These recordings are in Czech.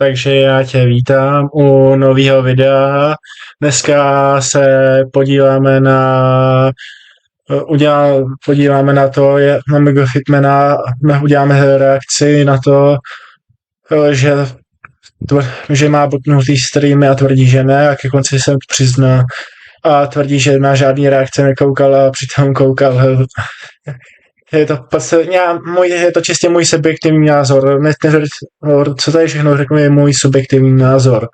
Takže já tě vítám u nového videa. Dneska se podíváme podíváme na to, na Mega Fitmana, uděláme reakci na to, že, že má botnutý streamy a tvrdí, že ne, a ke konci se přizná a tvrdí, že na žádný reakce nekoukal a přitom koukal. Je to čistě můj subjektivní názor. Co tady všechno řeknu, je můj subjektivní názor.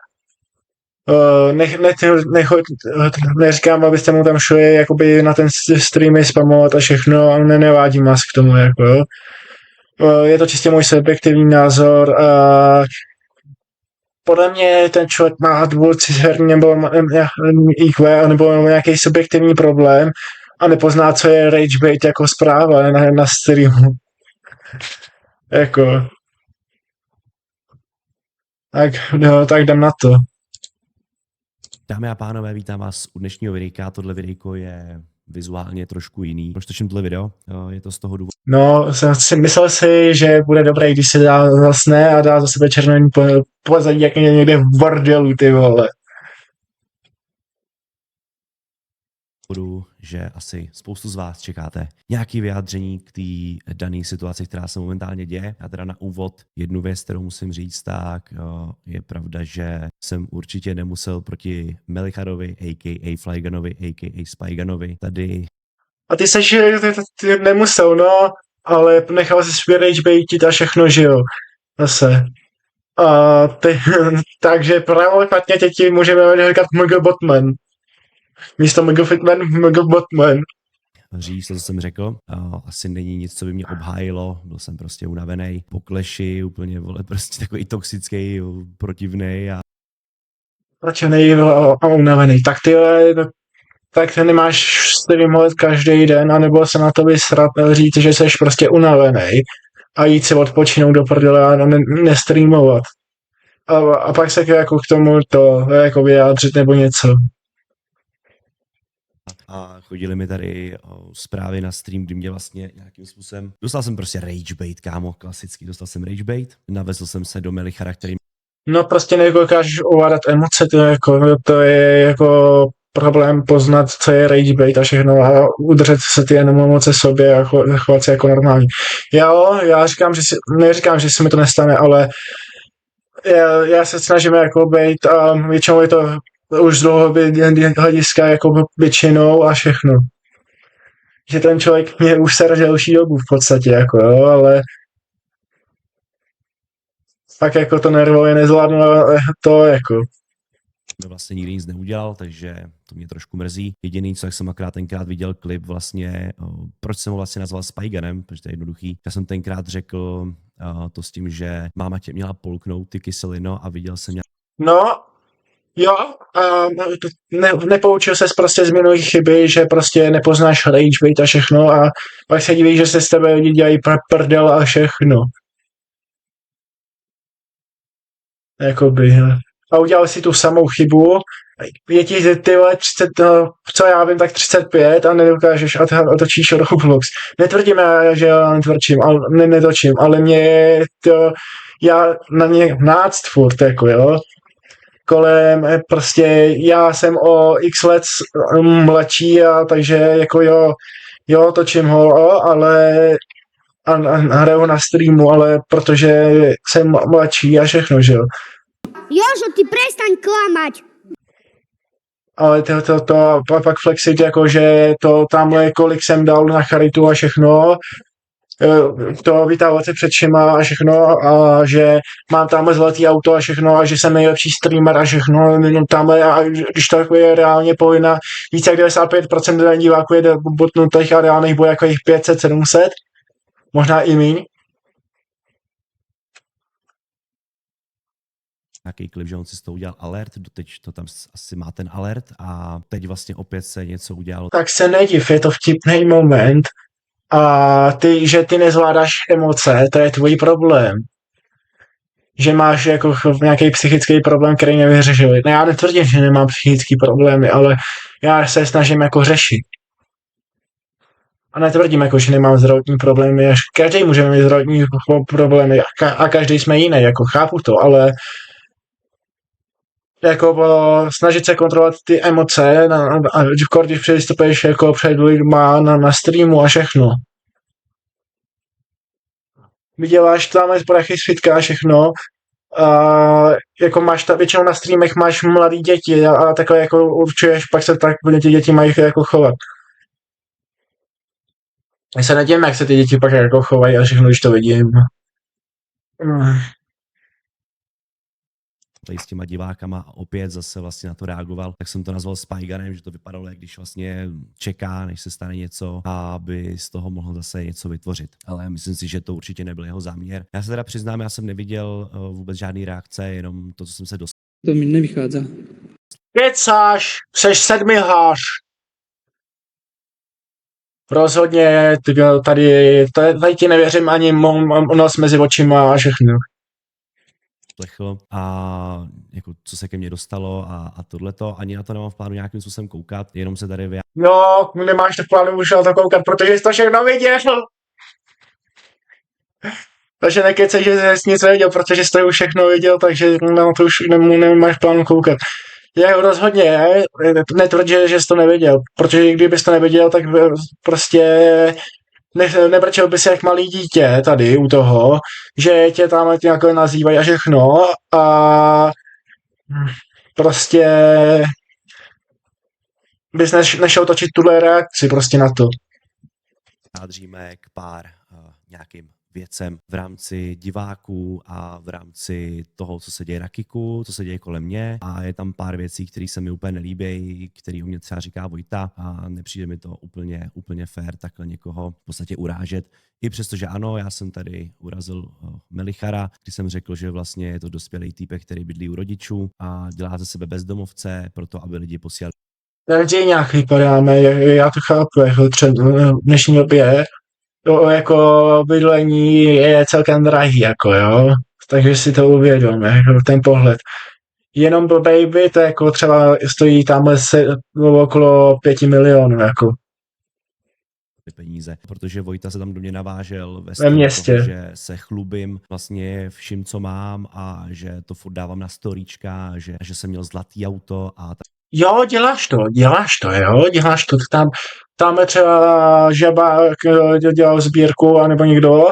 Neříkám, abyste mu tam šli jakoby na ten streamy spamovat a všechno, ale nevádím vás k tomu. Jako, jo. Je to čistě můj subjektivní názor a podle mě ten člověk má dvouciferní nebo IQ nebo nějaký subjektivní problém a nepozná, co je rage bait jako zpráva na streamu. Jako. Tak jdem na to. Dámy a pánové, vítám vás u dnešního videjka. Tohle videjko je vizuálně trošku jiný. Proč točím tohle video? Je to z toho důvodu. No, myslel si, že bude dobré, když se dá zasne a dá za sebe červený pozadí, jak někde v bordelu, ty vole. Že asi spoustu z vás čekáte nějaké vyjádření k té dané situaci, která se momentálně děje. Já teda na úvod jednu věc, kterou musím říct, tak je pravda, že jsem určitě nemusel proti Melicharovi, a.k.a. Flyganovi, a.k.a. Spyganovi tady. A ty seš, ty nemusel, no, ale nechal si svůj rage baitit a všechno, že jo, zase. A takže pravoplatně teď můžeme říkat Mega Botman. Místo Mega Fitman, Mega Botman. Říct to, co jsem řekl, asi není nic, co by mě obhájilo, byl jsem prostě unavený po kleši, úplně, vole, prostě takový toxický, protivnej a... Protivnej a unavený, tak ty nemáš streamovat každý den, anebo se na to vysrat, říct, že jsi prostě unavený a jít si odpočinout do prdele a nestreamovat. A pak se jako k tomu to jako vyjádřit nebo něco. A chodili mi tady zprávy na stream, kdy mě vlastně nějakým způsobem... Dostal jsem prostě rage bait, kámo, klasicky. Dostal jsem rage bait, navezl jsem se do Melichara, který... No prostě nedokážeš ovládat emoce, to je jako problém poznat, co je rage bait a všechno a udržet se ty emoce sobě a chovat se jako normální. Já neříkám, že se mi to nestane, ale já se snažím jako bejt a většinou je to už z dlouhodobého hlediska jako většinou a všechno. Že ten člověk mě už sere delší dobu v podstatě, jako jo, ale tak jako to nervově nezvládnu, to jako. Vlastně nikdy nic neudělal, takže to mě trošku mrzí. Jediný, co jak jsem akorát tenkrát viděl klip vlastně, proč jsem ho vlastně nazval Spyganem, protože to je jednoduchý. Já jsem tenkrát řekl to s tím, že máma tě měla polknout ty kyselino a viděl jsem No, jo, nepoučil ses prostě z minulých chyby, že prostě nepoznáš rage bait a všechno a pak se diví, že se z tebe lidi dělají prdel a všechno. Jakoby. A udělal si tu samou chybu, je ti tyhle 30, co já vím, tak 35 a nedokážeš a točíš Roblox. Netvrdím, že já netočím, ale mě to, já na ně náct furt, jako jo. Kolem, prostě já jsem o x let mladší a takže jako jo, točím ho, ale a hraju na streamu, ale protože jsem mladší a všechno, že jo. Jožo, ty prestaň klamať! Ale to pak flexit, jako že to tamhle, kolik jsem dal na charitu a všechno, to vytávat se před všema a všechno a že mám tamhle zlatý auto a všechno a že jsem nejlepší streamer a všechno tamhle a když to je reálně povinna více jak 95% diváků je botnutých a reálných bude jako jich 500-700, možná i míň. nějaký klip, že on si z toho udělal alert, doteď to tam asi má ten alert a teď vlastně opět se něco udělalo. Tak se nediv, je to vtipný moment a že ty nezvládáš emoce, to je tvůj problém. Že máš jako nějaký psychický problém, který nevyřešil. No já netvrdím, že nemám psychické problémy, ale já se snažím jako řešit. A netvrdím, jako, že nemám zdravotní problémy, až každý může mít zdravotní problémy a každý jsme jiný, jako chápu to, ale jako snažit se kontrolovat ty emoce, a když přistupuješ jako před lidma na streamu a všechno. Vyděláš tam z prachy svitka a všechno. A jako máš většinou na streamech máš mladý děti a takhle jako určuješ, pak se tak ty děti mají jako chovat. Já se nedivím, jak se ty děti pak jako chovají a všechno, když to vidím. Tady s těma divákama a opět zase vlastně na to reagoval, tak jsem to nazval Spygunem, že to vypadalo, jak když vlastně čeká, než se stane něco, aby z toho mohl zase něco vytvořit. Ale myslím si, že to určitě nebyl jeho záměr. Já se teda přiznám, já jsem neviděl vůbec žádný reakce, jenom to, co jsem se dostal. To mi nevychádza. Kecáš, seš sedmihář. Rozhodně, tady ti nevěřím ani nos mezi očima a všechno. Slechl a jako, co se ke mně dostalo a tohleto, ani na to nemám v plánu nějakým způsobem koukat, jenom se tady No, nemáš to v plánu už na to koukat, protože jsi to všechno viděl. Takže nekecej, že jsi nic neviděl, protože jsi to už všechno viděl, takže no, to už nemáš v plánu koukat. Já rozhodně netvrdí, že jsi to neviděl, protože kdybys to neviděl, tak prostě nebrčel by se jak malý dítě tady u toho, že tě tam nějak nazývají a všechno a prostě bys nešel točit tuhle reakci prostě na to. vyjádříme k pár nějakým věcem v rámci diváků a v rámci toho, co se děje na Kiku, co se děje kolem mě a je tam pár věcí, které se mi úplně nelíbí, který u mě třeba říká Vojta a nepřijde mi to úplně fair takhle někoho v podstatě urážet. I přesto, že ano, já jsem tady urazil Melichara, když jsem řekl, že vlastně je to dospělý týpek, který bydlí u rodičů a dělá ze sebe bezdomovce proto, aby lidi posílali. Takže nějaký padáme, já to chápu, jako třeba v dnešní době to jako bydlení je celkem drahý, jako jo, takže si to uvědom, jako ten pohled. Jenom pro baby to jako třeba stojí tamhle okolo 5 milionů, jako. Peníze, protože Vojta se tam do mě navážel Ve městě. toho, že se chlubím vlastně vším, co mám a že to furt dávám na storíčka, že jsem měl zlatý auto a tak. Jo, děláš to, tam je třeba žaba dělal sbírku, anebo někdo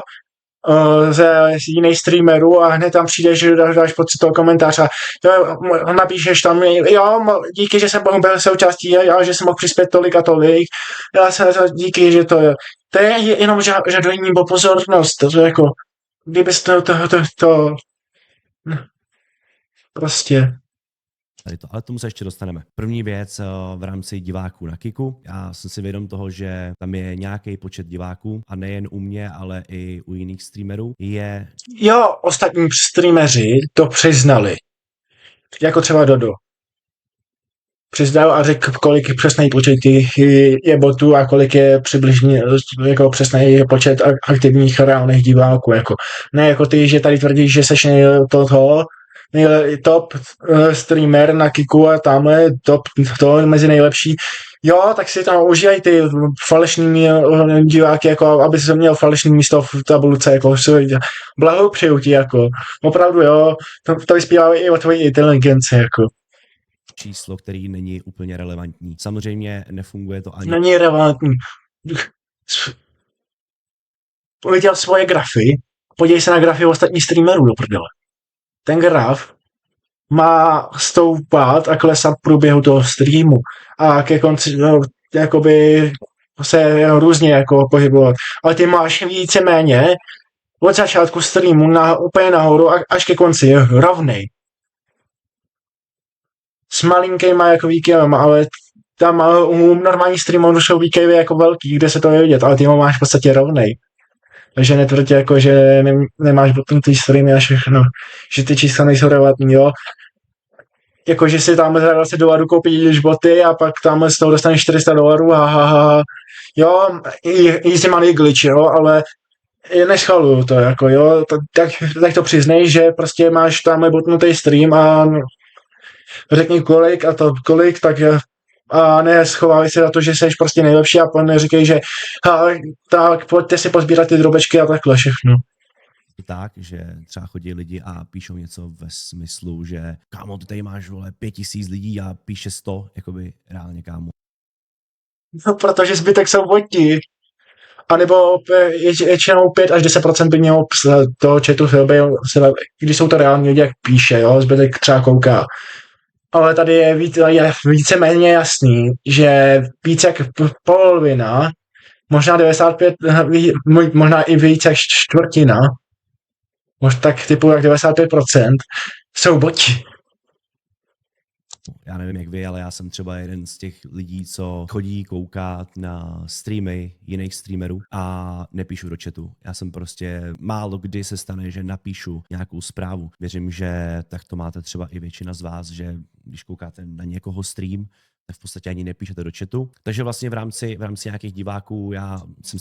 ze jiných streamerů a hned tam přijdeš, že dáš pocit toho komentáře. Jo, napíšeš tam, jo, díky, že jsem byl součástí, jo, že jsem mohl přispět tolik a tolik. Díky, že to je. To je jenom žádný o pozornost, to jako, kdybys to prostě. Tady to, ale tomu se ještě dostaneme. První věc v rámci diváků na Kiku. Já jsem si vědom toho, že tam je nějaký počet diváků a nejen u mě, ale i u jiných streamerů. Jo, ostatní streameři to přiznali. Jako třeba Dodo. Přiznal a řekl, kolik je přesný počet je botů a kolik je přibližně jako přesný počet aktivních reálných diváků. Jako. Ne jako ty, že tady tvrdíš, že seš top streamer na Kiku a tamhle top to mezi nejlepší. Jo, tak si tam užívají ty falešný diváky, jako aby se měl falešný místo v tabulce, jako blahopřeju ti, jako opravdu jo, to vyspívá i o tvojí inteligenci, jako. Číslo, který není úplně relevantní. Samozřejmě nefunguje to ani. Není relevantní. Viděl svoje grafy, podívej se na grafy ostatních streamerů do prdele. Ten graf má stoupat a klesat v průběhu toho streamu a ke konci jakoby se různě jako pohybovat. Ale ty máš víceméně od začátku streamu úplně nahoru až ke konci je rovnej. S malinkýma jako výkyvama, ale tam u normální streamů jsou výkyvy jako velký, kde se to nevidět, ale ty máš v podstatě rovnej. Takže netvrdě jako, že nemáš botnutý streamy a všechno, že ty čísla nejsou relevantní, jo. Jako, že si tam za $20 koupíš boty a pak tam z toho dostaneš $400, jo, easy money glitch, jo, ale neschaluju to, jako, jo, tak to přiznej, že prostě máš tam botnutý stream a řekni kolik, tak a ne schovávej se na to, že jsi prostě nejlepší a neříkej, že tak pojďte si pozbírat ty drobečky a takhle všechno. tak, že třeba chodí lidi a píšou něco ve smyslu, že kámo, ty tady máš, vole, 5000 lidí a píše 100, jakoby reálně, kámo. No, protože zbytek jsou boti. A nebo většinou 5 až 10% by mělo toho chatu byl, když jsou to reální lidi, jak píše, jo, zbytek třeba kouká. Ale tady je víceméně jasný, že více jak polovina, možná 95, možná i více jak čtvrtina, možná tak typu jak 95% jsou boti. Já nevím jak vy, ale já jsem třeba jeden z těch lidí, co chodí koukat na streamy jiných streamerů a nepíšu do chatu. Já jsem prostě, málo kdy se stane, že napíšu nějakou zprávu. Věřím, že tak to máte třeba i většina z vás, že když koukáte na někoho stream, tak v podstatě ani nepíšete do chatu. Takže vlastně v rámci nějakých diváků já jsem...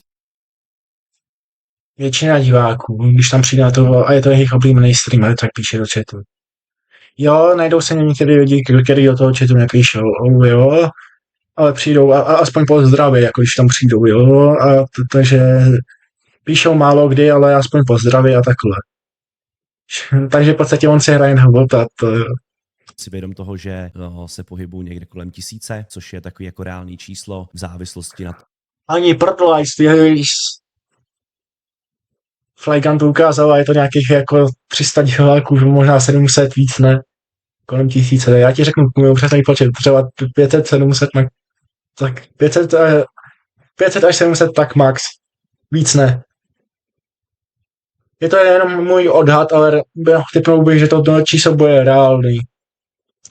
Většina diváků, když tam přijde na to a je to jejich oblíbený streamer, tak píše do chatu. Jo, najdou se některý lidi, kteří do toho chatu nepíšou, jo, ale přijdou a aspoň pozdraví, jako když tam přijdou, jo, a takže píšou málo kdy, ale aspoň pozdraví a takhle. Takže v podstatě on si hraje na bota, to jo. Si vědom toho, že se pohybují někde kolem 1000, což je takový jako reálný číslo v závislosti na... Ani Protlice, Flygun to ukázal a je to nějakých jako 300 diváků, možná 700 víc, ne? Kolem 1000. Já ti řeknu přesný počet, třeba 500, 700, tak 500 až 700 tak max. Víc ne. Je to jenom můj odhad, ale typnul bych, že to číslo bude reálný.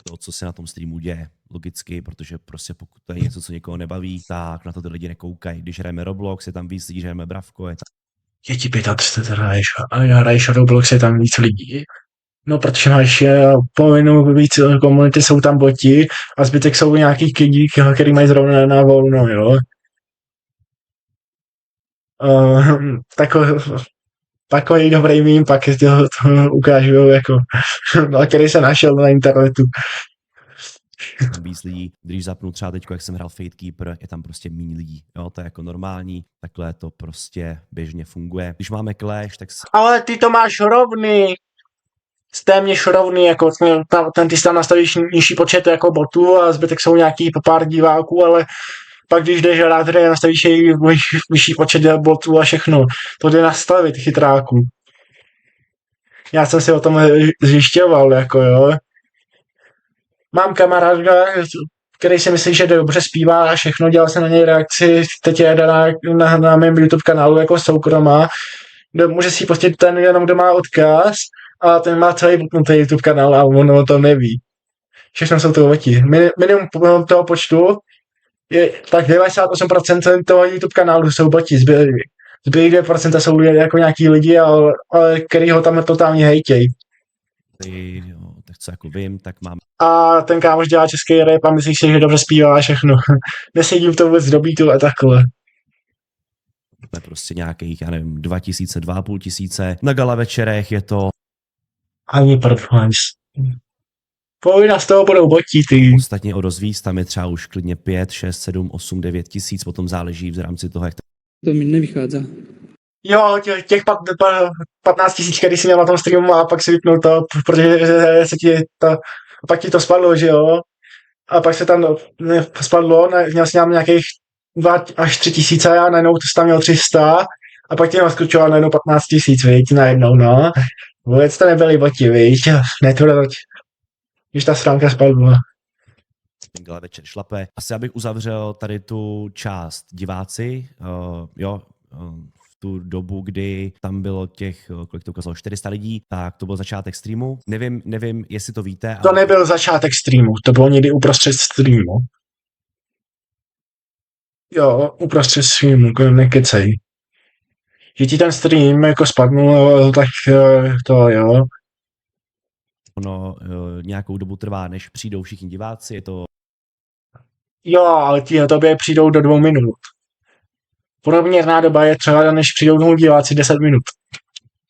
To, co se na tom streamu děje, logicky, protože prostě pokud to je něco, co někoho nebaví, tak na to ty lidi nekoukají. Když hrajeme Roblox, je tam víc lidí, hrajeme Bravko, je tam... Je ti 35 hraješ a hraješ Roblox, je tam víc lidí. No, protože máš polovinu víc komunity, jsou tam boti a zbytek jsou nějaký kidí, který mají zrovna na volno, jo. Takový dobrý mím, pak to ukážu, jako, který se našel na internetu. Víc lidí, když zapnu třeba teď, jak jsem hrál Fate Keeper, je tam prostě méně lidí. Jo, to je jako normální, takhle to prostě běžně funguje. Když máme Clash, tak... Ale ty to máš rovný. Téměř rovný, jako ty tam nastavíš nižší počet jako botů a zbytek jsou nějaký pár diváků, ale pak když jdeš hrát hry, nastavíš i vyšší počet botů a všechno. To jde nastavit chytráků. Já jsem si o tom zjišťoval, jako jo. Mám kamaráda, který si myslí, že dobře zpívá a všechno, dělal jsem na něj reakci, teď je na mém YouTube kanálu jako soukromá. Může si pustit ten jenom, kdo má odkaz a ten má celý butnutý YouTube kanál a on o tom neví. Všechno jsou to boti. Minimum toho počtu je tak 98% toho YouTube kanálu jsou boti. Zbylých 2% jsou jako nějaký lidi, ale který ho tam totálně hejtějí. Tak co jako vím, tak mám... A ten kámoš dělá český rap a myslí si, že dobře zpívá a všechno. Nesedím to vůbec do beatu a takhle. Prostě nějakých, já nevím, 2000, 2500. Na gala večerech je to... Ani performance. Polovina z toho budou botí, ty. Ostatně o dost víc, tam je třeba už klidně 5, 6, 7, 8, 9 tisíc, potom záleží v rámci toho, jak... To mi nevychádza. Jo, těch 15 000, který si měl na tom streamu a pak si vypnul to, protože se ti to, pak ti to spadlo, že jo? A pak se tam spadlo, měl si nějakých 2 až 3 tisíce a najednou to tam měl 300 a pak ti naskočoval najednou 15 000, viď, najednou, no. Vůbec to nebyly boti, viď, netvrdť, když ta stránka spadla. Gala večer šlape. Asi abych uzavřel tady tu část diváci, v tu dobu, kdy tam bylo těch, kolik to ukázalo, 400 lidí, tak to byl začátek streamu. Nevím, jestli to víte. To nebyl začátek streamu, to bylo někdy uprostřed streamu. Jo, uprostřed streamu, nekecej. Že ti ten stream jako spadnul, tak to jo. Ono nějakou dobu trvá, než přijdou všichni diváci, je to... Jo, ale tobě přijdou do 2 minut. Průměrná doba je třeba, než přijdou domů diváci 10 minut.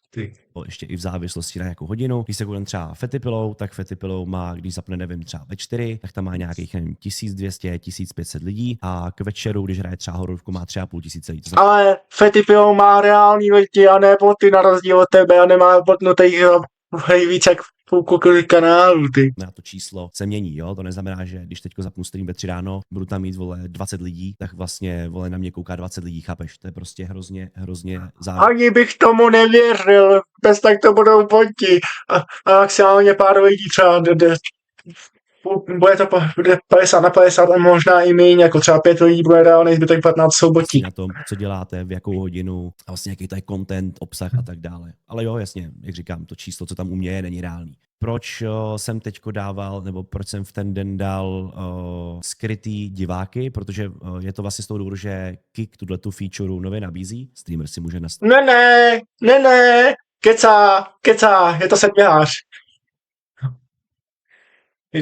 Ty. ještě i v závislosti na jakou hodinu. Když se kouknem třeba Fetipilou, tak Fetipilou má, když zapne, nevím, třeba ve 4, tak tam má nějakých, nevím, 1200, 1500 lidí a k večeru, když hraje třeba horovku, má 3500 lidí. Ale Fetipil má reální lidi a ne boty na rozdíl od tebe a nemá botnutých víc jak půlku kanálu, ty. Na to číslo se mění, jo? To neznamená, že když teďko zapnu stream ve 3 ráno, budu tam mít, vole, 20 lidí, tak vlastně, vole, na mě kouká 20 lidí, chápeš? To je prostě hrozně zároveň. Ani bych tomu nevěřil, bez tak to budou boti. A maximálně pár lidí třeba bude to 50 na 50 a možná i méně, jako třeba 5 lidí bude reálný, zbytek 15 jsou botí. Na tom, co děláte, v jakou hodinu, a vlastně jaký to je content, obsah a tak dále. Ale jo, jasně, jak říkám, to číslo, co tam u mě je, není reálný. Proč jsem teďko dával, nebo proč jsem v ten den dal skrytý diváky, protože je to vlastně z toho důvodu, že Kik tuhletu featureu nově nabízí, streamer si může nastavit. Ne, kecá, je to sedmiář.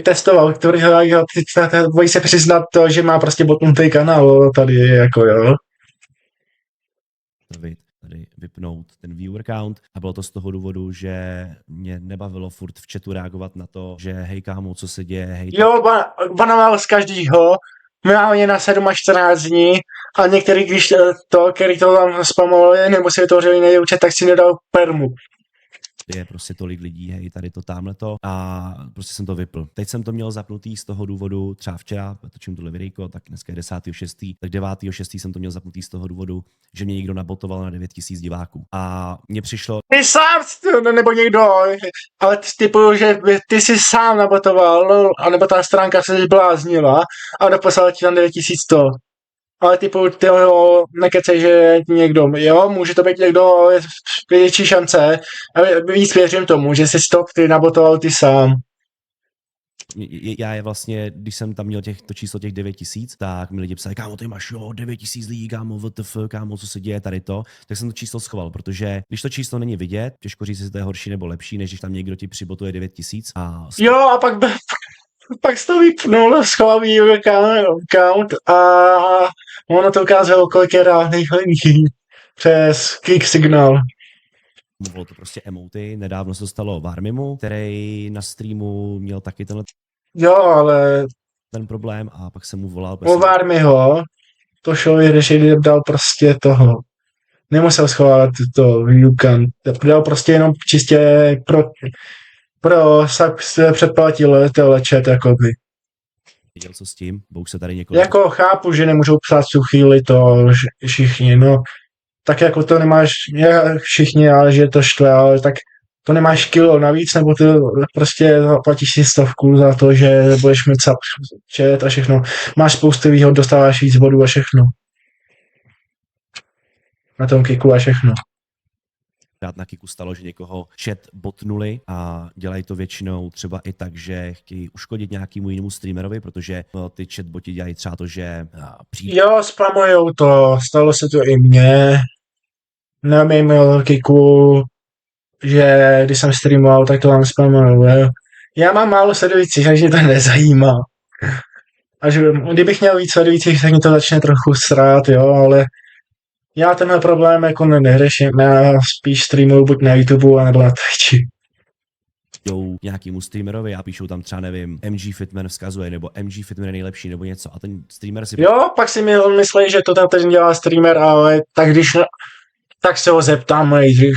Testoval, který bojí se přiznat to, že má prostě botnutý kanál tady, jako jo. Tady vypnout ten viewer count a bylo to z toho důvodu, že mě nebavilo furt v chatu reagovat na to, že hej kámo, co se děje, hej. Jo, banoval z každýho, minimálně na 7 až 14 dní a některý, když který to tam spamovali, nebo si vytvořili jiný účet, tak si nedal permu. Je prostě tolik lidí, hej, tady to, tamhleto a prostě jsem to vypl. Teď jsem to měl zapnutý z toho důvodu, třeba včera, točím tohle videjko, tak dneska je 10.6., tak 9.6. jsem to měl zapnutý z toho důvodu, že mě někdo nabotoval na 9000 diváků. A mně přišlo... Ty sám, nebo někdo, ale typu, že ty jsi sám nabotoval, anebo ta stránka se zbláznila a doposlala ti tam 9100. Ale typu, ty ho nekecej, že někdo, jo, může to být někdo, větší šance, a víc věřím tomu, že jsi ty nabotoval ty sám. Já je vlastně, když jsem tam měl to číslo těch 9000, tak mi lidi psali, kámo, ty máš jo, 9000 lidí, kámo, WTF, kámo, co se děje tady to, tak jsem to číslo schoval, protože když to číslo není vidět, těžko říct, jestli to je horší nebo lepší, než když tam někdo ti přibotuje 9000 a... Jo, a pak jsi to vypnul, schoval viewer count a ono to ukázalo, kolik je reálných lidí přes Kick Signal. Bylo to prostě emoty, nedávno se to stalo Varmimu, který na streamu měl taky Jo, ale... ten problém a pak jsem mu volal. U Varmiho to šlo vyřešit, dal prostě toho. Nemusel schovat to view count, dal prostě jenom čistě pro předplatitele chat, jakoby. Viděl co s tím, bo už se tady několik... Jako chápu, že nemůžou psát tu chvíli to všichni, no. Tak jako to nemáš všichni, ale že to štve, ale tak to nemáš kilo navíc, nebo ty prostě zaplatíš si 100 za to, že budeš mít chat a všechno. Máš spoustu výhod, dostáváš víc bodů a všechno. Na tom Kiku a všechno. Na Kiku stalo, že někoho chat botnuli a dělají to většinou třeba i tak, že chtějí uškodit nějakému jinému streamerovi, protože ty chatboti dělají třeba to, že přijde... Jo, spamujou to, stalo se to i mně. Na mém Kiku, že když jsem streamoval, tak to vám spamujou. Já mám málo sledujících, takže mě to nezajímá. Až kdybych měl víc sledujících, tak mě to začne trochu srát, jo, ale já tenhle problém jako neřeším, já spíš streamuju buď na YouTube, nebo na Twitchi. Jdou nějakýmu streamerovi a píšou tam třeba, nevím, MG Fitman vzkazuje, nebo MG Fitman je nejlepší, nebo něco. A ten streamer si... Jo, pak si myslí, že to ten dělá streamer, ale tak když... Tak se ho zeptám nejdřív,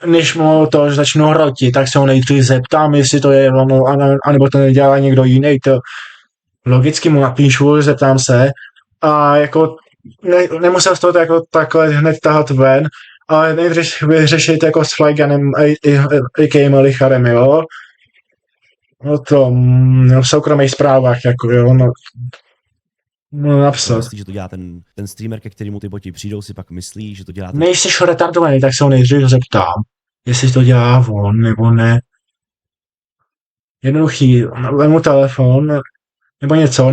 než mu to začnu hrotit, tak se ho nejdřív zeptám, jestli to je ono, anebo to nedělá někdo jiný. To logicky mu napíšu, zeptám se a jako nemusel z toho jako takhle hned tahat ven, ale nejdřív vyřešit jako s Flyganem a.k.a. Melicharem, jo. No to v soukromých zprávách, jako jo, no napsat. Myslí, že to dělá ten streamer, ke kterému ty boti přijdou, si pak myslí, že to dělá... Nejsiš retardovaný, tak se ho nejdřív zeptám, jestli to dělá on, nebo ne. Jednoduchý, vemu telefon, nebo něco,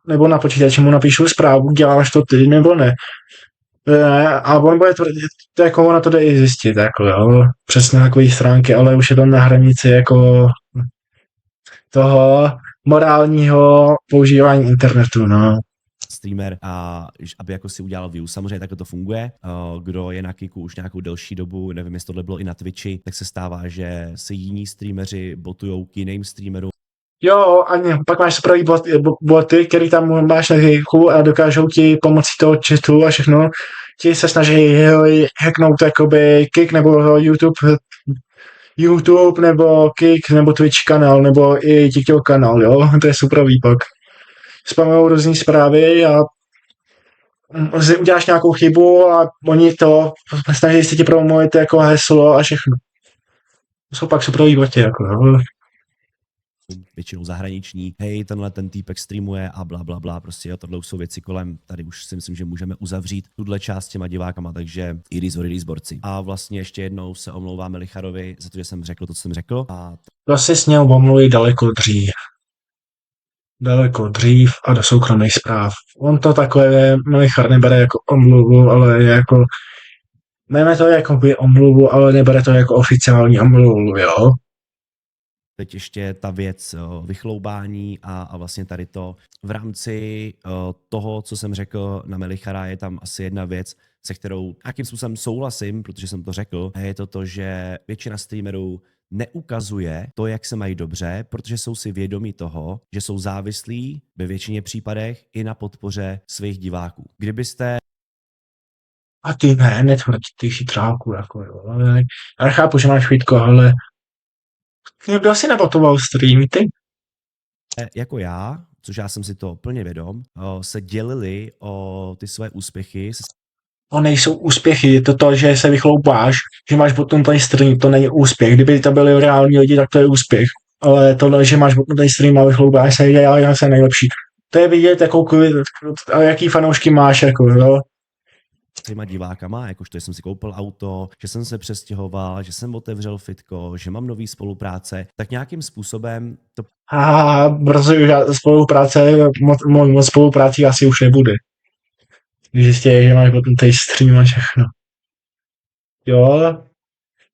nebo na počítači mu napíšu zprávu, děláš to ty, nebo ne. A on bude tvrdit, jako ona to jde i zjistit, jako jo, přes nějakové stránky, ale už je to na hranici jako toho morálního používání internetu, no. streamer a aby jako si udělal view. Samozřejmě takhle to funguje. Kdo je na Kiku už nějakou delší dobu, nevím, jestli tohle bylo i na Twitchi, tak se stává, že se jiní streameři botujou k jiným streamerům. Jo, a pak máš první boty, který tam máš na Kiku a dokážou ti pomocí toho chatu a všechno ti se snaží hacknout jakoby Kik nebo YouTube nebo Kik nebo Twitch kanál nebo i TikTok kanál, jo, to je super výpak. Spamujou různý zprávy a uděláš nějakou chybu a oni to snaží se ti promluvit jako heslo a všechno. To jsou pak super výboty, jako jo. Většinou zahraniční, hej, tenhle ten týpek streamuje a bla, bla, bla, prostě jo, tohle už jsou věci kolem, tady už si myslím, že můžeme uzavřít tuhle část s těma divákama, takže iris borci. A vlastně ještě jednou se omlouváme Licharovi za to, že jsem řekl to, co jsem řekl. A To si s ním omluví daleko dřív. Daleko dřív a do soukromých zpráv. On to takové Lichar nebere jako omluvu, ale jako nejme to jako omluvu, ale nebere to jako oficiální omluvu, jo. teď ještě ta věc vychloubání a vlastně tady to. V rámci toho, co jsem řekl na Melichara, je tam asi jedna věc, se kterou nějakým způsobem souhlasím, protože jsem to řekl, a je to, že většina streamerů neukazuje to, jak se mají dobře, protože jsou si vědomí toho, že jsou závislí ve většině případech i na podpoře svých diváků. Kdybyste A ty ne, netvrď, ty chytráku, jako jo. Já chápu, že máš fitko, ale někdo asi nebotoval streamy, ty? jako já, což já jsem si to plně vědom, se dělili o ty své úspěchy. To nejsou úspěchy, je to, že se vychloupáš, že máš botnutý stream, to není úspěch. Kdyby to byli reální lidi, tak to je úspěch. Ale to, že máš botnutý stream a vychloupáš se, já jsem nejlepší. To je vidět, jaký fanoušky máš, jako, jo. S těma divákama, jakožto, že jsem si koupil auto, že jsem se přestěhoval, že jsem otevřel fitko, že mám nový spolupráce, tak nějakým způsobem to... A brzo už moc spolupráci asi už nebude. Když zjistíš, že máš botnutý stream a všechno. Jo,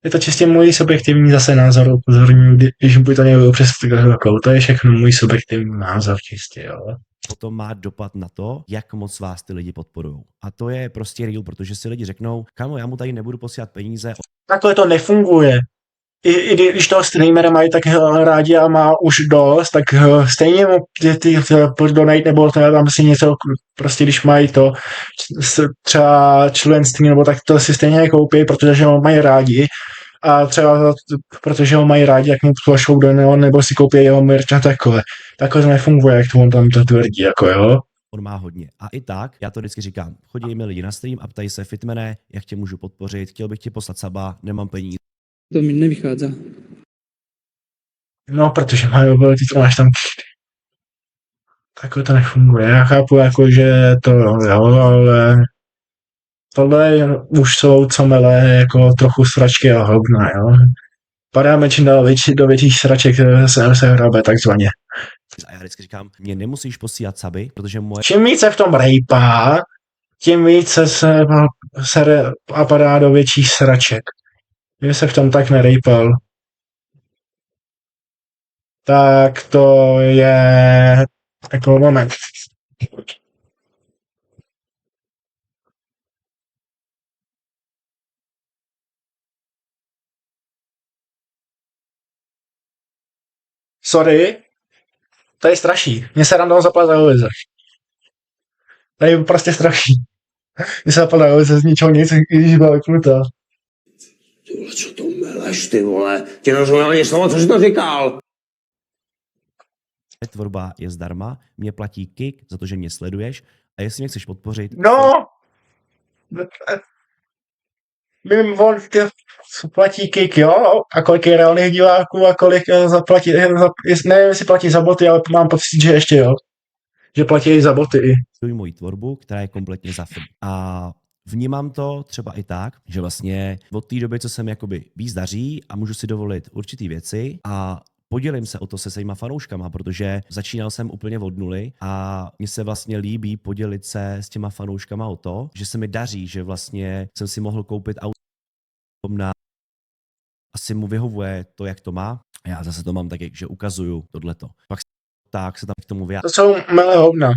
je to čistě můj subjektivní zase názor, upozorňuji, když by to nebylo přes to je všechno můj subjektivní názor čistě, jo. Potom má dopad na to, jak moc vás ty lidi podporují. A to je prostě real, protože si lidi řeknou, kámo, já mu tady nebudu posílat peníze. Takhle to nefunguje. I když toho streamera mají tak rádi a má už dost, tak stejně mu ty donate nebo tam si něco, prostě když mají to třeba členství, nebo tak to si stejně koupí, protože ho mají rádi. A třeba protože ho mají rádi, jak mu pošlou do něho, nebo si koupí jeho merch a takové. Takhle to nefunguje, jak to on tam to tvrdí, jako jo. On má hodně. A i tak, já to vždycky říkám, chodí mi lidi na stream a ptají se, Fitmane, jak tě můžu podpořit, chtěl bych ti poslat saba, nemám peníze. To mi nevychádza. No, protože mají ty to máš tam. Takhle to nefunguje. Já chápu, jako, že to jo, ale tohle už jsou comele jako trochu sračky a hovna, jo. Padáme čím dál do větších sraček, se hrabe takzvaně. A já vždycky říkám, mě nemusíš posílat saby, protože moje... Čím víc se v tom rejpá, tím víc se padá do větších sraček. Kdyby se v tom tak nerejpal, tak to je jako moment. Sorry, to je straší. Mně se random zapala televize. To je prostě straší. Mně se zapala televize z ničeho nic, když byla vypnutá. Ty vole, co to meleš, ty vole? Ti nerozumím ani slovo, co jsi to říkal? Tvorba je zdarma, mě platí Kik za to, že mě sleduješ a jestli mě chceš podpořit... No! On platí Kik, jo? A kolik je reálných diváků a kolik zaplatí, nevím, jestli platí za boty, ale mám pocit, že ještě jo. Že platí i za boty. moji tvorbu, která je kompletně za free. A vnímám to třeba i tak, že vlastně od té doby, co jsem jakoby víc daří a můžu si dovolit určitý věci a podělím se o to se svýma fanouškama, protože začínal jsem úplně od nuly a mně se vlastně líbí podělit se s těma fanouškama o to, že se mi daří, že vlastně jsem si mohl koupit auto na asi mu vyhovuje to, jak to má. A já zase to mám tak, že ukazuju tohleto. Pak tak se tam k tomu vyjádřím. To jsou milé hovna.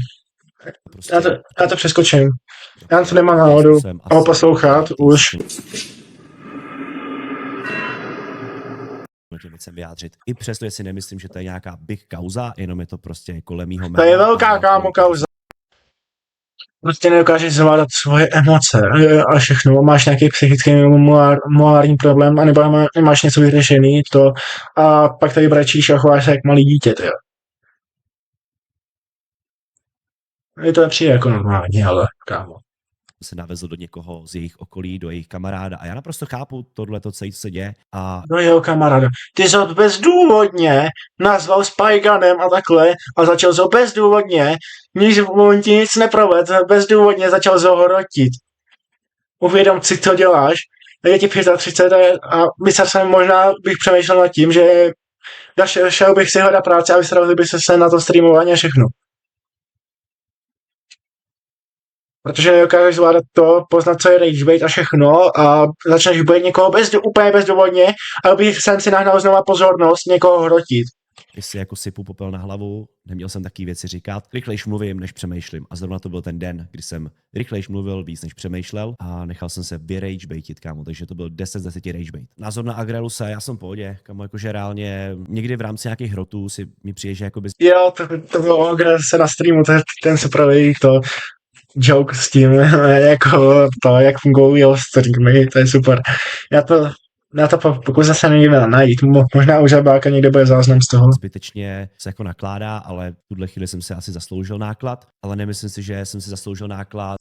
Prostě Já to přeskočím. Já to nemám náhodu ho poslouchat už. Těm věcem vyjádřit. I přesto, jestli nemyslím, že to je nějaká big kauza, jenom je to prostě kolem mýho To je velká kámo kauza. Prostě nedokážeš zvládat svoje emoce a všechno. Máš nějaký psychický nebo morální problém, anebo nemáš něco vyřešený, to a pak tady brečíš a chováš se jak malý dítě, jo. Je to nepřijde jako normální, ale kámo. se navezl do někoho z jejich okolí, do jejich kamaráda a já naprosto chápu tohleto, co se děje a Do jeho kamaráda. Ty jsi ho bezdůvodně nazval Spyganem a takhle a začal ho bezdůvodně, když on ti nic neprovedl, bezdůvodně začal ho hrotit. Uvědom si, co děláš. Je ti 35 a myslel jsem, možná bych přemýšlel nad tím, že šel bych si hledat práci a vystravil bych se na to streamování a všechno. Protože nedokážeš zvládat to, poznat, co je ragebait a všechno a začneš být někoho úplně bezdůvodně, aby jsem si nahnal znova pozornost někoho hrotit. když si jako sypu popel na hlavu, neměl jsem taky věci říkat, rychlejš mluvím, než přemýšlím. A zrovna to byl ten den, kdy jsem rychlejš mluvil víc, než přemýšlel a nechal jsem se vyragebaitit, kámo, takže to byl 10 z 10 ragebait. Názor na Agreluse, já jsem v pohodě, kámo, jakože reálně někdy v rámci nějakých hrotů si mi přijde, že jakoby... Jo, to bylo Agreluse na streamu, ten se praví to joke s tím, jako to, jak fungují jeho streamy, to je super. Já to pokud zase někde najít, možná u Žabáka někde bude záznam z toho. Zbytečně se jako nakládá, ale v tuhle chvíli jsem si asi zasloužil náklad, ale nemyslím si, že jsem si zasloužil náklad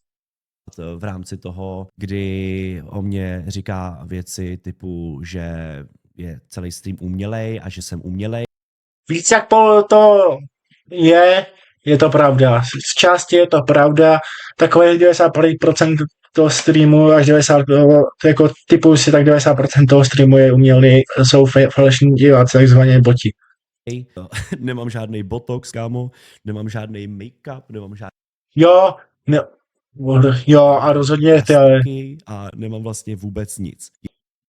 v rámci toho, kdy o mě říká věci typu, že je celý stream umělej a že jsem umělej. Víc jak pol to je to pravda. Z části je to pravda, takové 90% toho streamu, až 90, jako typu si tak 90% toho streamu je umělý, jsou falešní diváci, takzvaně boti. Nemám žádný botox, kámo, nemám žádný make-up, nemám žádný jo a rozhodně a nemám vlastně vůbec nic.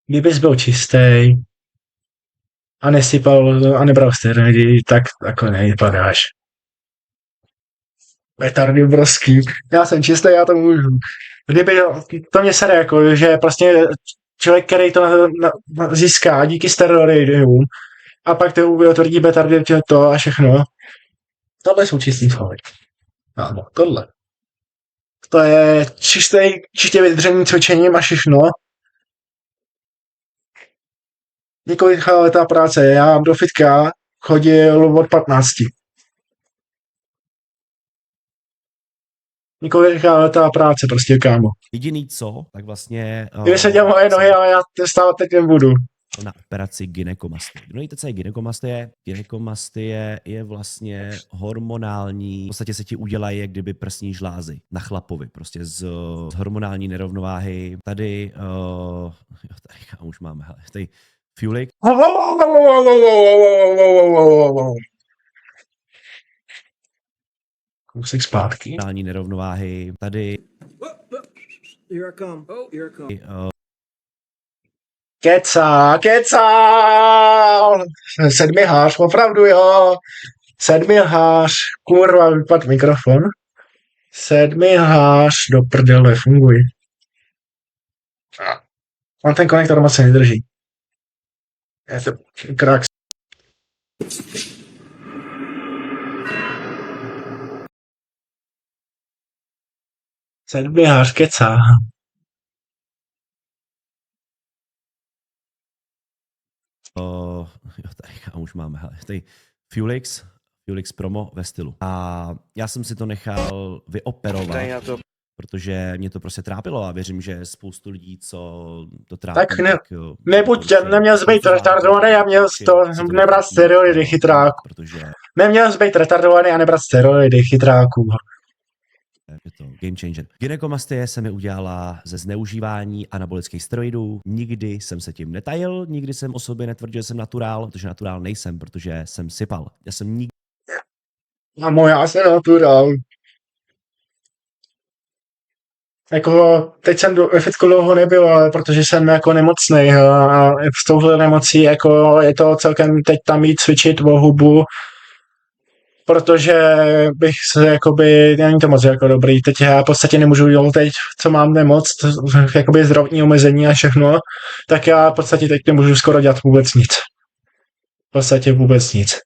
Kdybys byl čistý a nesypal a nebral steroidy, tak jako nevypadáš. Petardy broský. Já jsem čistý, já to můžu. Kdyby to mě sere, jako, že prostě člověk, který to získá díky steroidům a pak to utvrdí petardy to a všechno. Tohle jsou čistý člověk. Ano, tohle. To je čistě vydřený cvičením a všechno. Několik letá práce. Já do fitka chodil od 15. Několika letá práce prostě, kámo. Jediný co, tak vlastně... Kdyby se dělal moje nohy, ale já stávat teď nebudu. Na operaci gynekomastie. Kdo nevíte, co je gynekomastie? Gynekomastie je vlastně hormonální, v podstatě se ti udělají jak kdyby prsní žlázy na chlapovi, prostě z hormonální nerovnováhy. Tady už máme, hele, tady Fulik. Kousek zpátky. Hormonální nerovnováhy. Tady Here I come. Oh, here I come. Kecá! Sedmihář, opravdu jo. Sedmihář, kurva, vypad mikrofon. Sedmihář, do prdele, funguj. On ten konektor moc se nedrží. Je to krak. Sedmihář, kecá. Tady už máme, hele, tady Fulix promo ve stylu. A já jsem si to nechal vyoperovat, protože mě to prostě trápilo a věřím, že spoustu lidí, co to trápí. Tak neměl jsi být retardovaný a měl jsi to nebrat steroidy chytráku. Neměl jsi být retardovaný a nebrat steroidy chytráků. Je to game changer. Gynekomastie se mi udělala ze zneužívání anabolických steroidů. Nikdy jsem se tím netajil, nikdy jsem o sobě netvrdil, že jsem naturál, protože naturál nejsem, protože jsem sypal. Já jsem nikdy... Já jsem naturál. Jako, teď jsem ve fitku dlouho nebyl, ale protože jsem jako nemocnej a s touhle nemocí jako je to celkem teď tam jít cvičit o hubu protože bych se jakoby, není to moc jako dobrý, teď já v podstatě nemůžu dělat teď, co mám nemoc, jakoby zdravotní omezení a všechno, tak já v podstatě teď nemůžu skoro dělat vůbec nic. V podstatě vůbec nic.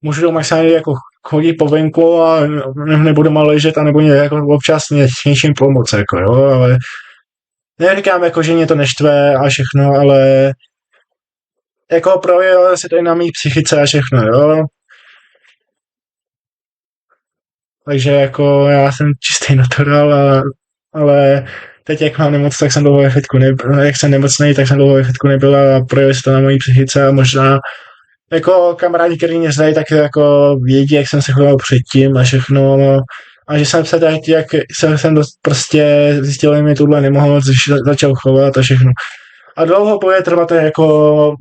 Můžu maximálně jako chodit po venku a nebudu doma ležet a nebo jako občas něčím pomoct, jako jo, ale neříkám jako, že mě to neštve a všechno, ale jako projevilo se to i na mý psychice a všechno, jo. Takže jako já jsem čistý natural, ale teď jak mám nemoc, tak jsem dlouho ve fitku nebyl, jak jsem nemocnej, tak jsem dlouho ve fitku nebyl a projevilo se to na mojí psychice a možná jako kamarádi, který mě znají, tak jako vědí, jak jsem se choval předtím a všechno, no. A že jsem se teď, jak jsem dost prostě zjistil, že mi tuhle nemohlo, začal chovat a všechno. A dlouho bude trvat jako,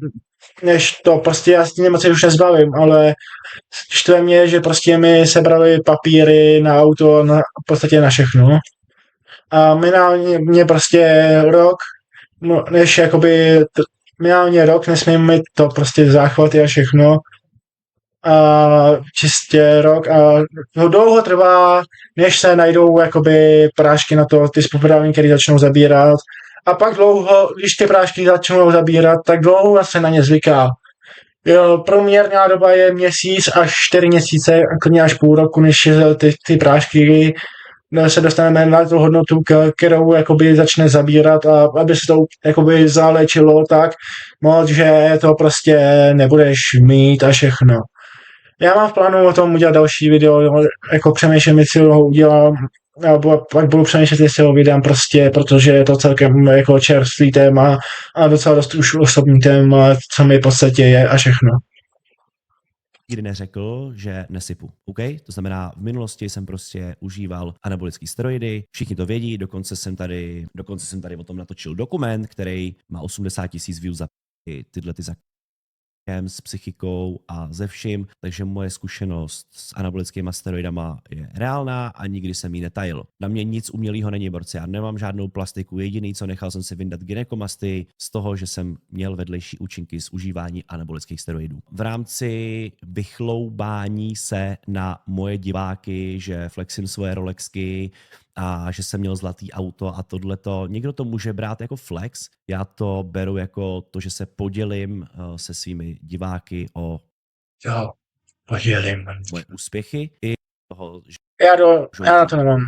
než to prostě já s tím nemoci už nezbavím, ale štve mě, že prostě mi sebrali papíry na auto, v podstatě na všechno. A minimálně prostě rok, no, než jakoby minimálně rok nesmím mít to prostě záchvaty a všechno. A čistě rok a no, dlouho trvá, než se najdou jakoby prášky na to, ty spopodávky, které začnou zabírat. A pak dlouho, když ty prášky začnou zabírat, tak dlouho se na ně zvyká. Jo, průměrná doba je měsíc až 4 měsíce, klidně až půl roku, než ty prášky se dostaneme na tu hodnotu, kterou jakoby začne zabírat a aby se to jakoby zalečilo tak moc, že to prostě nebudeš mít a všechno. Já mám v plánu o tom udělat další video, jako přemýšlím, jestli ho udělám, nebo pak budu přemýšlet, jestli ho vydám prostě, protože je to celkem jako čerstvý téma a docela dost už osobní téma, co mi v podstatě je a všechno. Nikdy neřekl, že nesypu. OK? To znamená, v minulosti jsem prostě užíval anabolické steroidy, všichni to vědí, dokonce jsem tady o tom natočil dokument, který má 80 000 views za tyhle ty s psychikou a ze vším, takže moje zkušenost s anabolickými steroidama je reálná a nikdy jsem ji netajil. Na mě nic umělého není, borci, já nemám žádnou plastiku, jediný, co nechal jsem si vyndat gynekomastii z toho, že jsem měl vedlejší účinky z užívání anabolických steroidů. V rámci vychloubání se na moje diváky, že flexím svoje Rolexky a že jsem měl zlatý auto a tohleto. Někdo to může brát jako flex, já to beru jako to, že se podělím se svými diváky o moje úspěchy i toho, že Já na to nemám.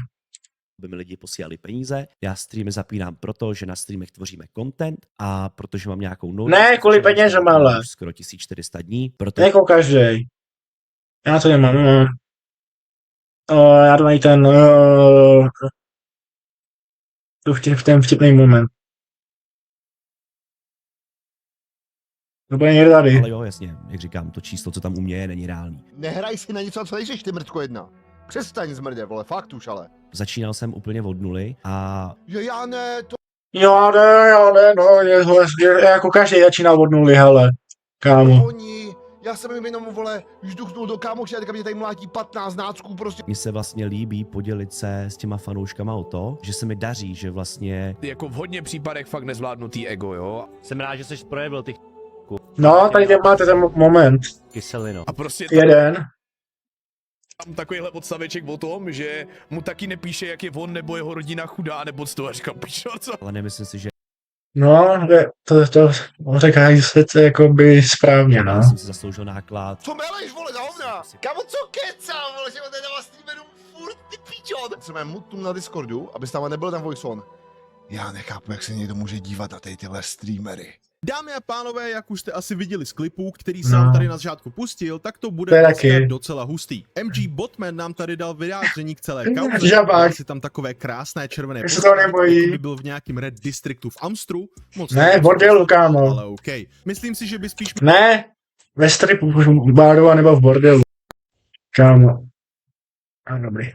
aby mi lidi posílali peníze. Já streamy zapínám proto, že na streamech tvoříme content a protože mám nějakou novou... Ne, kvůli penězům, ale. Skoro 1400 dní. Proto... Jako každý. Já to nemám, no. Já to mají ten ten vtipný moment. To bude někde tady. Ale jo, jasně, jak říkám, to číslo, co tam u mě je, není reálný. Nehraj si na něco, co nejseš, ty mrtko jedna. Přestaň zmrdě, vole, fakt už, ale. Začínal jsem úplně od nuly a... Já ne, to... Já ne, no, jako každý začínal od nuly, hele, kámo. Já jsem jim jenom, vole, žduchnul do kámoše a teďka mě tady mlátí 15 nácků, prostě. Mně se vlastně líbí podělit se s těma fanouškama o to, že se mi daří, že vlastně... Jako v hodně případech fakt nezvládnutý ego, jo? Jsem rád, že jsi projevil ty... No, tady máte ten moment. Kyselino. A prostě Jeden. tam takovýhle odstaveček o tom, že mu taky nepíše, jak je on nebo jeho rodina chudá, nebo co to, a říkám, pičo, co? Ale nemyslím si, že... No, to říkají se to jakoby správně, no. Já jsem si zasloužil náklad. Co meleš, vole, za hovna? Kámo, co kecám, vole, že on tady na vás streamerům furt, ty pičo. Jsem mutnu na Discordu, abys tam nebyl ten voice on. Já nechápu, jak se někdo může dívat na tyhle streamery. Dámy a pánové, jak už jste asi viděli z klipů, který jsem tady na začátku pustil, tak to bude docela hustý. MG Botman nám tady dal vyjádření k celé kauze. Dal si tam takové krásné červené postavy, jako by byl v nějakém Red Districtu v Amstru. Moc ne, bordelu, kámo. Ale OK. Myslím si, že by spíš... Ne, ve stripu báru nebo v bordelu. Kámo. A dobrý.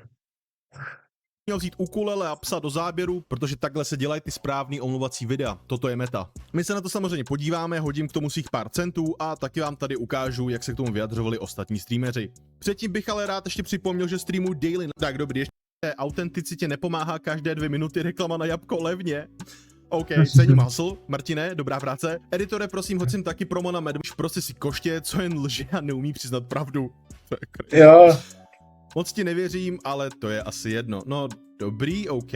Měl vzít ukulele a psa do záběru, protože takhle se dělají ty správný omluvací videa. Toto je meta. My se na to samozřejmě podíváme, hodím k tomu svých pár centů a taky vám tady ukážu, jak se k tomu vyjadřovali ostatní streameři. Předtím bych ale rád ještě připomněl, že streamu daily. Tak dobrý, ještě autenticitě nepomáhá každé 2 minuty reklama na jabko levně. OK, cením hustle, Martine, dobrá práce. Editore, prosím, hoď sem taky promo na Medmuž, prostě si koště, co jen lže a neumí přiznat pravdu. To je crazy. Jo, Moc ti nevěřím, ale to je asi jedno. No, dobrý, OK.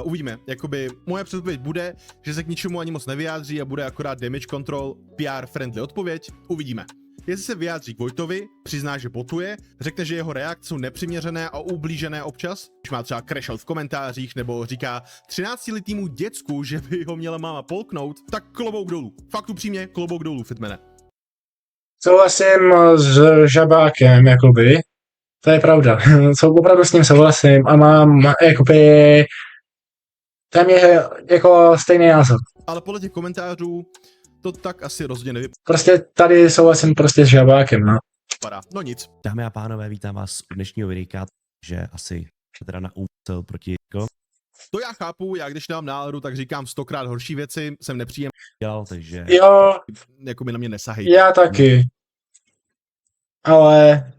Uvidíme. Jakoby moje předpověď bude, že se k ničemu ani moc nevyjádří a bude akorát damage control, PR friendly odpověď. Uvidíme. Jestli se vyjádří k Vojtovi, přizná, že botuje, řekne, že jeho reakce jsou nepřiměřené a ublížené občas, když má třeba crash out v komentářích nebo říká 13letýmu děcku, že by ho měla máma polknout, tak klobouk dolů. Fakt upřímně, klobouk dolů, Fitmane. souhlasím s žabákem, jakoby. To je pravda. Opravdu s ním souhlasím a mám, jakoby, téměř jako stejný názor. Ale podle těch komentářů to tak asi rozhodně nevypadá. Prostě tady souhlasím prostě s žabákem, no. No nic. Dámy a pánové, vítám vás u dnešního videa, že asi teda na úmysl proti To já chápu, já když dám náladu, tak říkám 100krát horší věci, jsem nepříjemný, dělal, takže Jo, jako by na mě nesahej. já taky. Ale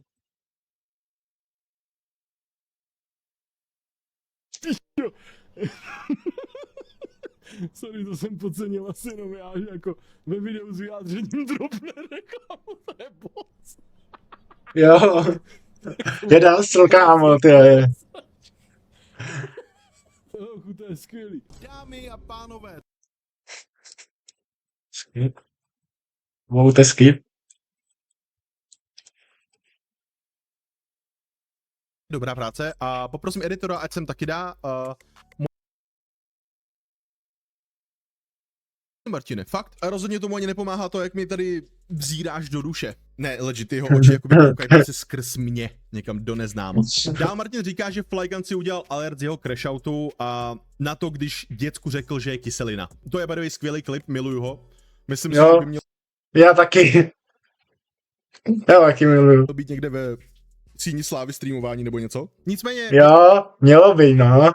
Sorry, to jsem podcenil asi jenom já, že jako ve videu s vyjádřením dropne reklamu, to je boc. jo, je dál kámo, ty je. To je skvělý. Dámy a pánové, Skip. Volte skip. dobrá práce a poprosím editora, ať sem taky dá. Martine, fakt? A rozhodně tomu ani nepomáhá to, jak mi tady vzíráš do duše. Ne, legit, jeho oči jakoby koukají prostě skrz mě, někam do neznáma. Dál Martin říká, že Flygun si udělal alert z jeho crashoutu a na to, když děcku řekl, že je kyselina. To je by the way skvělý klip, miluju ho. Myslím si, Jo. že by měl Já taky. Já taky miluju. být někde ve síni slávy streamování nebo něco. Nicméně, Jo, mělo by, no.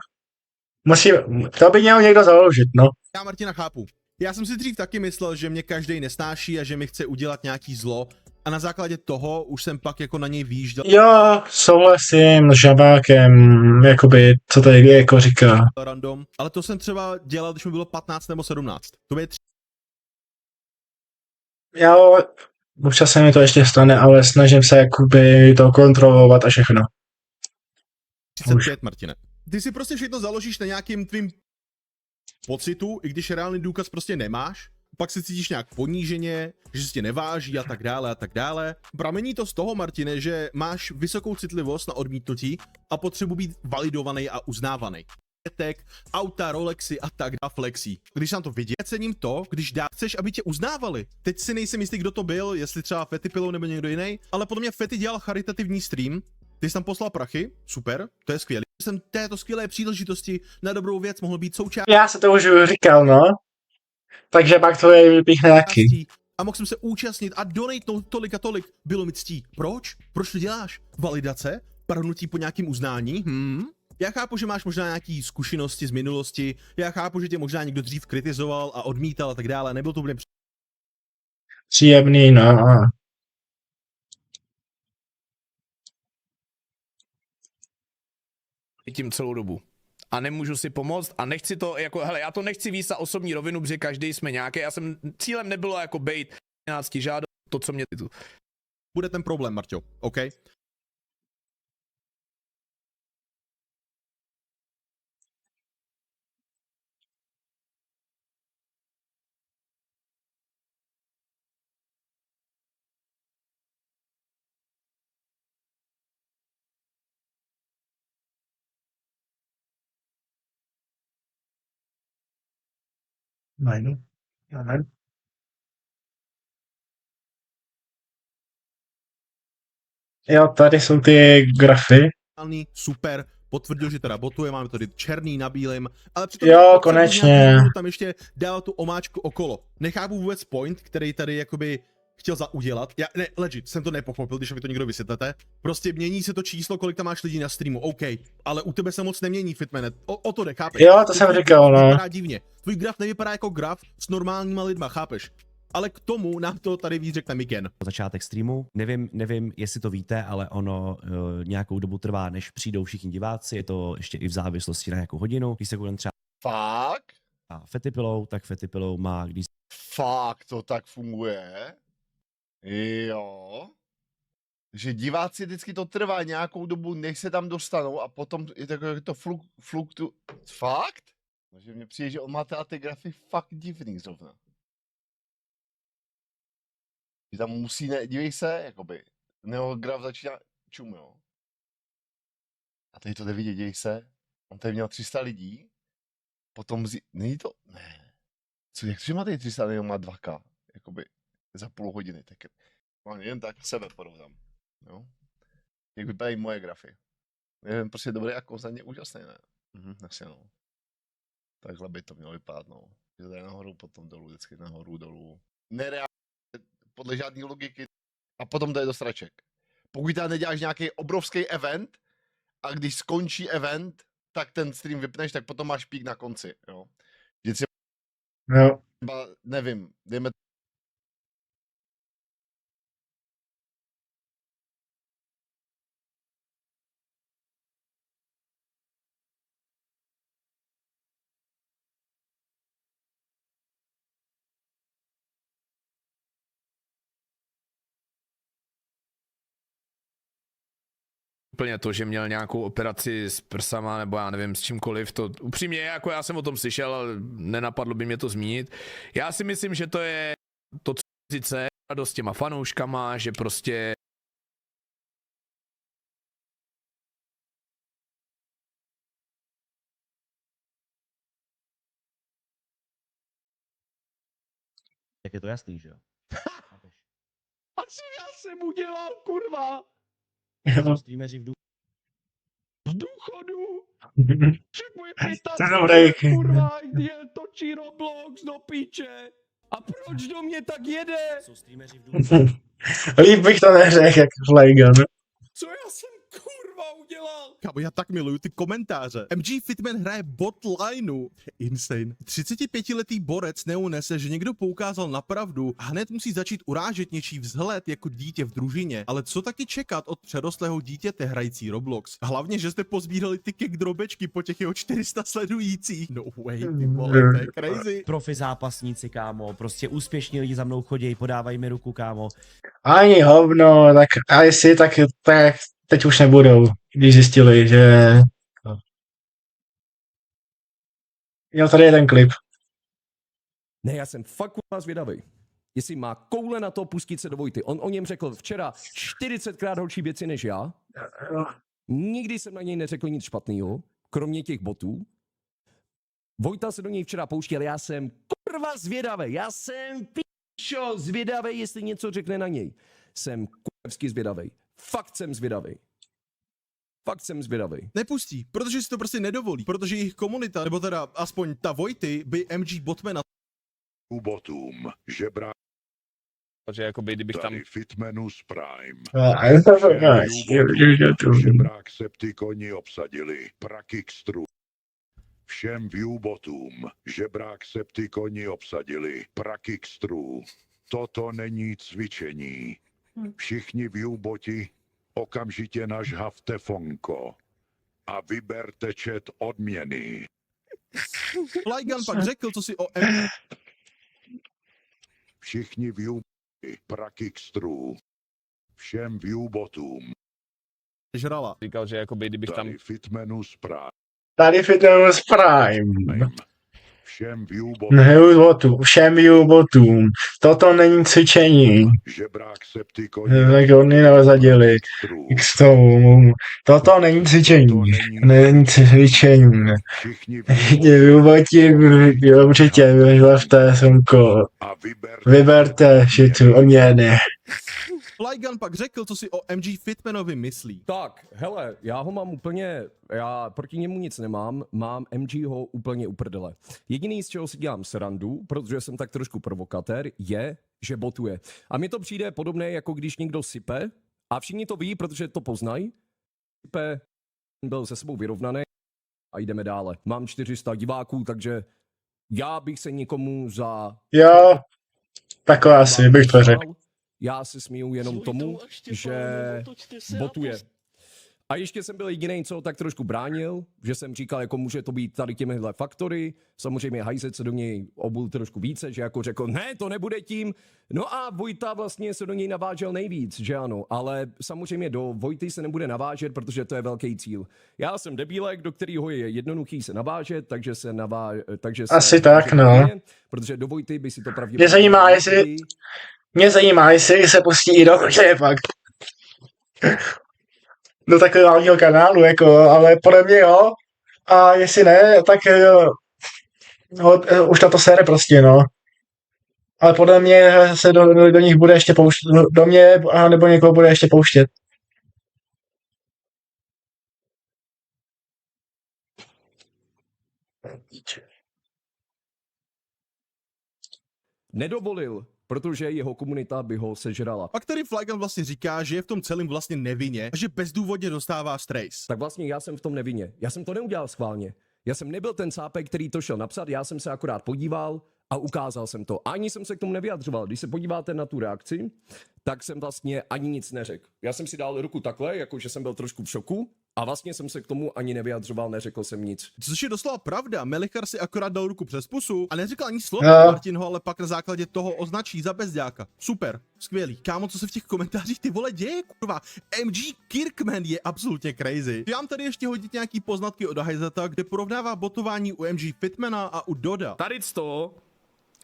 To by měl někdo založit, no. já Martina chápu. Já jsem si dřív taky myslel, že mě každej nesnáší a že mi chce udělat nějaký zlo. A na základě toho už jsem pak jako na něj výjížděl Jo, souhlasím s žabákem, jakoby, co tady jako říká. random. Ale to jsem třeba dělal, když mi bylo 15 nebo 17. To je Jo, občas se mi to ještě stane, ale snažím se jakoby to kontrolovat a všechno. 35, Martine. Ty si prostě všechno založíš na nějakým tvým pocitu, i když reálný důkaz prostě nemáš, pak se cítíš nějak poníženě, že se tě neváží a tak dále a tak dále. Pramení to z toho, Martine, že máš vysokou citlivost na odmítnutí a potřebu být validovaný a uznávaný. Auta, Rolexy a tak dále flexí. Když nám to vidí, cením to, když chceš, aby tě uznávali. Teď si nejsem jistý, kdo to byl, jestli třeba Fety Pillow nebo někdo jiný, ale podle mě Fety dělal charitativní stream, ty jsi tam poslal prachy, super, to je skvělé. Jsem této skvělé příležitosti na dobrou věc mohl být součástí Já se to už říkal, no. Takže pak to je vypíchne taky. a mohl jsem se účastnit a donate tolik a tolik. Bylo mi ctí. Proč? Proč to děláš? Validace? Prahnutí po nějakým uznání? Já chápu, že máš možná nějaký zkušenosti z minulosti, já chápu, že tě možná někdo dřív kritizoval a odmítal a tak dále, nebyl to úplně Příjemný, no. Tím celou dobu. A nemůžu si pomoct a nechci to jako, hele, já to nechci víc na osobní rovinu, protože každý jsme nějaký, cílem nebylo jako bejt 13 žádat to, co mě tu. bude ten problém, Marťo, OK? Amen. Amen. Jo, tady jsou ty grafy. Super, potvrdil, že teda botuje, máme tady černý na bílém, ale přitom Jo, potřebuji konečně. nějakou důvodu tam ještě dál tu omáčku okolo. Nechápu vůbec point, který tady jakoby chtěl udělat. Já, ne, legit, jsem to nepochopil, když mi to někdo vysvětlete. Prostě mění se to číslo, kolik tam máš lidí na streamu, OK, ale u tebe se moc nemění, Fitmane, o to jde, chápeš? Jo, to jsem říkal, no. Vypadá divně. Tvůj graf nevypadá jako graf s normálníma lidma, chápeš? Ale k tomu nám to tady víc řekne Miken. začátek streamu. Nevím, jestli to víte, ale ono nějakou dobu trvá, než přijdou všichni diváci. Je to ještě i v závislosti na nějakou hodinu. Když se koukám třeba Fakt? Fetipillow, tak Fetipillow má, když Fakt to tak funguje? Jo. Že diváci vždycky to trvá nějakou dobu, než se tam dostanou a potom je to fluktu... Fakt? Takže mně přijde, že on má ty grafy fakt divný zrovna. Že tam musí, dívej se, jakoby, graf začíná čum, jo. A tady to jde vidět, děj se, on tady měl 300 lidí, potom není to, ne. Co, jak to, že má tady 300 lidí, on má 2K, jakoby, za půl hodiny, tak mám jen tak sebe porovnám, jo. Jak vypadají moje grafy. Je prostě dobrý a konstantně úžasný, ne? Asi no. Takhle by to mělo vypadat, no. Že tady nahoru, potom dolů, vždycky nahoru, dolů. Nereálně, podle žádné logiky. A potom jde do sraček. Pokud tady neděláš nějaký obrovský event, a když skončí event, tak ten stream vypneš, tak potom máš pík na konci, jo. Že třeba, nevím, dejme úplně to, že měl nějakou operaci s prsama, nebo já nevím, s čímkoliv, to upřímně, jako já jsem o tom slyšel, ale nenapadlo by mě to zmínit. Já si myslím, že to je to, co sice radost s těma fanouškama, že prostě jak je to jasný, že jo? a co já jsem udělal, kurva? Streameři v důchodu? Však moje To je dobrý. kurva, je točí Roblox do píče. A proč do mě tak jede? Jsou streameři v Líp bych to neřekl, jak Flaygun. Co já jsem kurva udělal? Kámo, já tak miluju ty komentáře. MG Fitman hraje bot lineu. Insane. 35letý borec neunese, že někdo poukázal na pravdu a hned musí začít urážet něčí vzhled jako dítě v družině. Ale co taky čekat od přerostlého dítěte hrající Roblox? Hlavně, že jste pozbírali ty kek drobečky po těch jeho 400 sledujících. No way, ty vole, to je crazy. profi zápasníci, kámo, prostě úspěšní lidi za mnou chodí, podávají mi ruku, kámo. Ani hovno, tak a jestli, tak teď už nebudou, když zjistili, že... Jo, tady je ten klip. Ne, já jsem fakt kurva zvědavý. Jestli má koule na to pustit se do Vojty. On o něm řekl včera 40krát horší věci než já. Nikdy jsem na něj neřekl nic špatného, kromě těch botů. Vojta se do něj včera pouští, ale já jsem kurva zvědavý. Já jsem pičo zvědavý, jestli něco řekne na něj. Jsem kurvsky zvědavý. Fakt jsem zvědavý. Fakt jsem zvědavý. Nepustí, protože si to prostě nedovolí, protože jejich komunita, nebo teda aspoň ta Vojty, by MG Botmana botům, žebrák Takže jakoby, kdybych tam... tady Fitmanus Prime. Žebrák Septikoni obsadili, Prakixtru. Všem viewbotům, žebrák Septikoni obsadili, Prakixtru. Toto není cvičení. Všichni viewboti okamžitě nažhavte fonko a vyberte chat odměny. Flygun pak řekl, co si o Všichni viewboti, Prakixtru. Všem viewbotům. žrala. Říkal, že jakoby, kdybych tam... Tady Fitmanus Prime. Tady Fitmanus Prime. Všem viewbotům. Všem viewbotům. Toto není cvičení. Žebrák Septikoni. Tak oni nevzadili k tomu. Toto není cvičení. Není cvičení. Všichni Viewboti, určitě vyžlavte slunko. Vyberte šitu odměny. Flygun pak řekl, co si o MG Fitmanovi myslí. Tak, hele, já ho mám úplně, já proti němu nic nemám, mám MG ho úplně uprdele. Jediný, z čeho si dělám srandu, protože jsem tak trošku provokatér, je, že botuje. A mně to přijde podobné, jako když někdo sype, a všichni to ví, protože to poznají. Sype, byl se sebou vyrovnaný a jdeme dále. Mám 400 diváků, takže já bych se nikomu za... Jo, takhle asi bych to řekl. Já se smíju jenom tomu, že botuje. A ještě jsem byl jediný, co tak trošku bránil, že jsem říkal, jako může to být tady těmihle faktory. Samozřejmě Hajzec se do něj obul trošku více, že jako řekl, ne, to nebude tím. No a Vojta vlastně se do něj navážel nejvíc, že ano. Ale samozřejmě do Vojty se nebude navážet, protože to je velký cíl. Já jsem debílek, do kterého je jednoduchý se navážet, takže se Asi tak, no. Protože do Vojty by si to pravděpodobně... Mě zajímá, jestli se pustí i do Vojty fakt. Do takového kanálu, jako, ale podle mě jo. A jestli ne, tak už na to sere prostě, no. Ale podle mě se do nich bude ještě pouštět, do mě, nebo někoho bude ještě pouštět. Nedovolil, protože jeho komunita by ho sežrala. Pak tady Flagan vlastně říká, že je v tom celém vlastně nevinně a že bezdůvodně dostává stres. Tak vlastně já jsem v tom nevinně. Já jsem to neudělal schválně. Já jsem nebyl ten cápek, který to šel napsat, já jsem se akorát podíval a ukázal jsem to. Ani jsem se k tomu nevyjadřoval. Když se podíváte na tu reakci, tak jsem vlastně ani nic neřekl. Já jsem si dal ruku takhle, jakože jsem byl trošku v šoku a vlastně jsem se k tomu ani nevyjadřoval, neřekl jsem nic. Což je doslova pravda, Melichar si akorát dal ruku přes pusu a neřekl ani slovo, Martin ho ale pak na základě toho označí za bezďáka. Super, skvělý. Kámo, co se v těch komentářích ty vole děje, kurva? MG Kirkman je absolutně crazy. Mám tady ještě hodit nějaký poznatky od Hajzeta, kde porovnává botování u MG Fitmana a u Doda. Tady z toho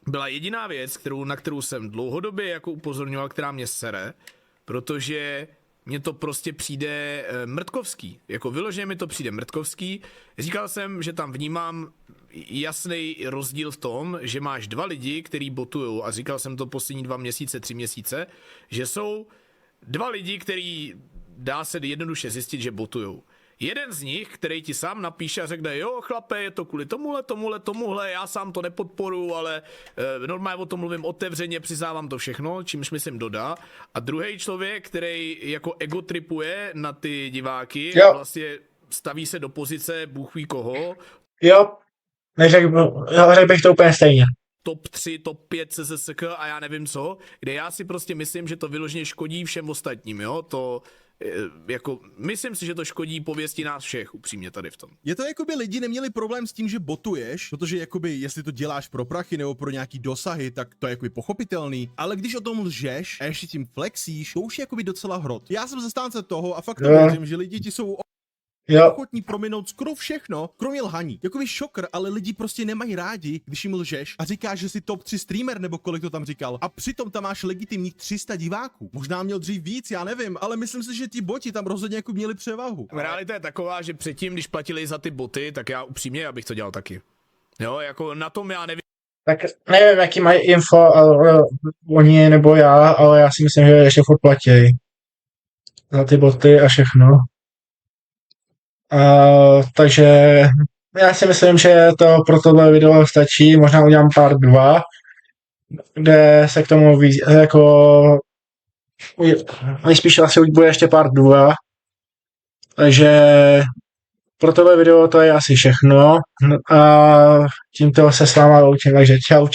byla jediná věc, na kterou jsem dlouhodobě jako upozorňoval, která mě sere, protože mně to prostě přijde mrtkovský. Jako vyloženě mi to přijde mrtkovský. Říkal jsem, že tam vnímám jasný rozdíl v tom, že máš dva lidi, který botujou, a říkal jsem to poslední 2 měsíce, 3 měsíce, že jsou dva lidi, který dá se jednoduše zjistit, že botujou. Jeden z nich, který ti sám napíše a řekne, jo chlape, je to kvůli tomuhle, já sám to nepodporuji, ale normálně o tom mluvím otevřeně, přiznávám to všechno, čímž myslím Doda. A druhý člověk, který jako egotripuje na ty diváky, a vlastně staví se do pozice bůh ví koho. Jo, řekl bych to úplně stejně. Top 3, top 5 CZSK a já nevím co, kde já si prostě myslím, že to vyloženě škodí všem ostatním, jo, to jako, myslím si, že to škodí pověsti nás všech, upřímně tady v tom. Je to jako by lidi neměli problém s tím, že botuješ, protože jakoby, jestli to děláš pro prachy nebo pro nějaký dosahy, tak to je jakoby pochopitelný, ale když o tom lžeš a ještě tím flexíš, to už je jakoby docela hrot. Já jsem zastánce toho a fakt to věřím, že lidi ti jsou ochotní prominout skoro všechno, kromě lhaní. Jakoby šokr, ale lidi prostě nemají rádi, když jim lžeš a říkáš, že jsi top 3 streamer, nebo kolik to tam říkal. A přitom tam máš legitimních 300 diváků. Možná měl dřív víc, já nevím, ale myslím si, že ti boti tam rozhodně jako měli převahu. Realita je taková, že předtím, když platili za ty boty, tak já upřímně, abych to dělal taky. Jo, jako na tom já nevím. Tak nevím, jaký mají info oni nebo já, ale já si myslím, že ještě furt platí za ty boty a všechno. Takže já si myslím, že to pro tohle video stačí, možná udělám part 2, kde se k tomu jako nejspíš asi bude ještě part 2, takže pro tohle video to je asi všechno a tímto se s váma loučím, takže čau.